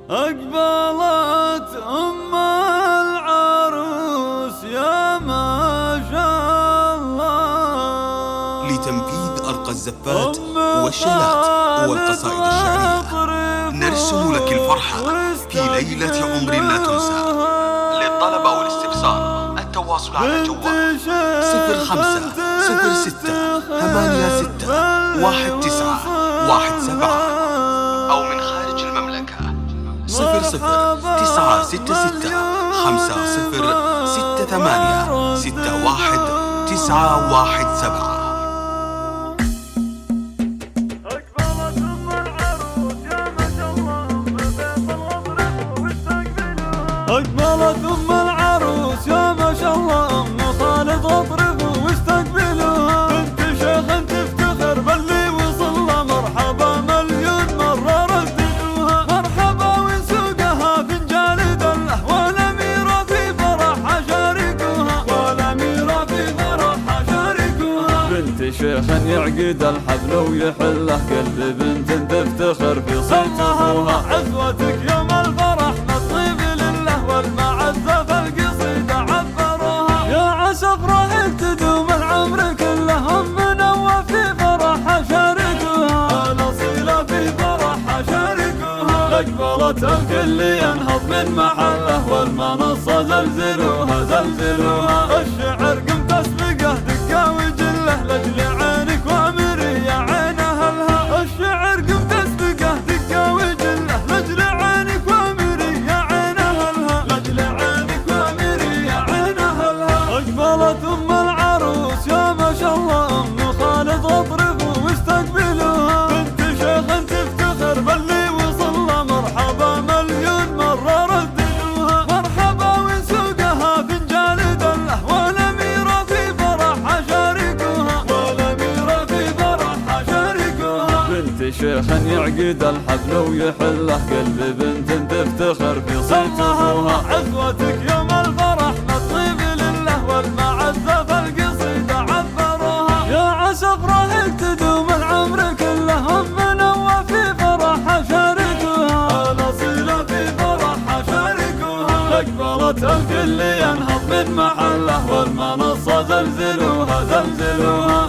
أقبلت أم العروس يا ما شاء الله لتنفيذ أرقى الزفات والشيلات والقصائد الشعرية نرسم لك الفرحة في ليلة عمر لا تنسى. للطلب أو الاستفسار التواصل على جوال 05 86 19 17 أو من خارج المملكة 00 966 50 68 61 917. أقبلت أم العروس يا ما شاء الله أم خالد اطربوا واستقبلوها. بنت شيخ تفتخر باللي وصلها مرحبا مليون مرة رددوها. مرحبا وسوقها فنجان دله والأميرة في فرحها شاركوها. والأميرة في فرحها شاركوها. بنت شيخ يعقد الحفل ويحله قلب بنت تفتخر في صيت أخوها. عزوتك يوم الفرح نطيب والمعزة في القصيدة عبروها. يا عسى افراحك تدوم العمر كله همنا وفي فرحها شاركوها. الأصيلة في فرحها شاركوها. أقبلت الكل ينهض من محله والمنصة زلزلوها زلزلوها. الشعر قم تسبقه دقة وجله لأجل عينك وامري يا عين أهلها. الشعر قم تسبقه دقة وجله لأجل عينك وامري يا عين أهلها. أقبلت أم العروس يا ما شاء الله أم خالد اطربوا واستقبلوها. بنت شيخ تفتخر باللي وصلها مرحبا مليون مرة رددوها. مرحبا وسوقها فنجان دله والأميرة في فرحها شاركوها. والأميرة في فرحها شاركوها. بنت شيخ يعقد الحفل ويحله قلب بنت تفتخر في صيت أخوها. عزوتك يوم الفرح نطيب والمعزة في القصيدة عبروها. يا عسى افراحك تدوم العمر كله همنا وفي فرحها شاركوها. الأصيلة في فرحها شاركوها. أقبلت الكل ينهض من محله والمنصة زلزلوها زلزلوها.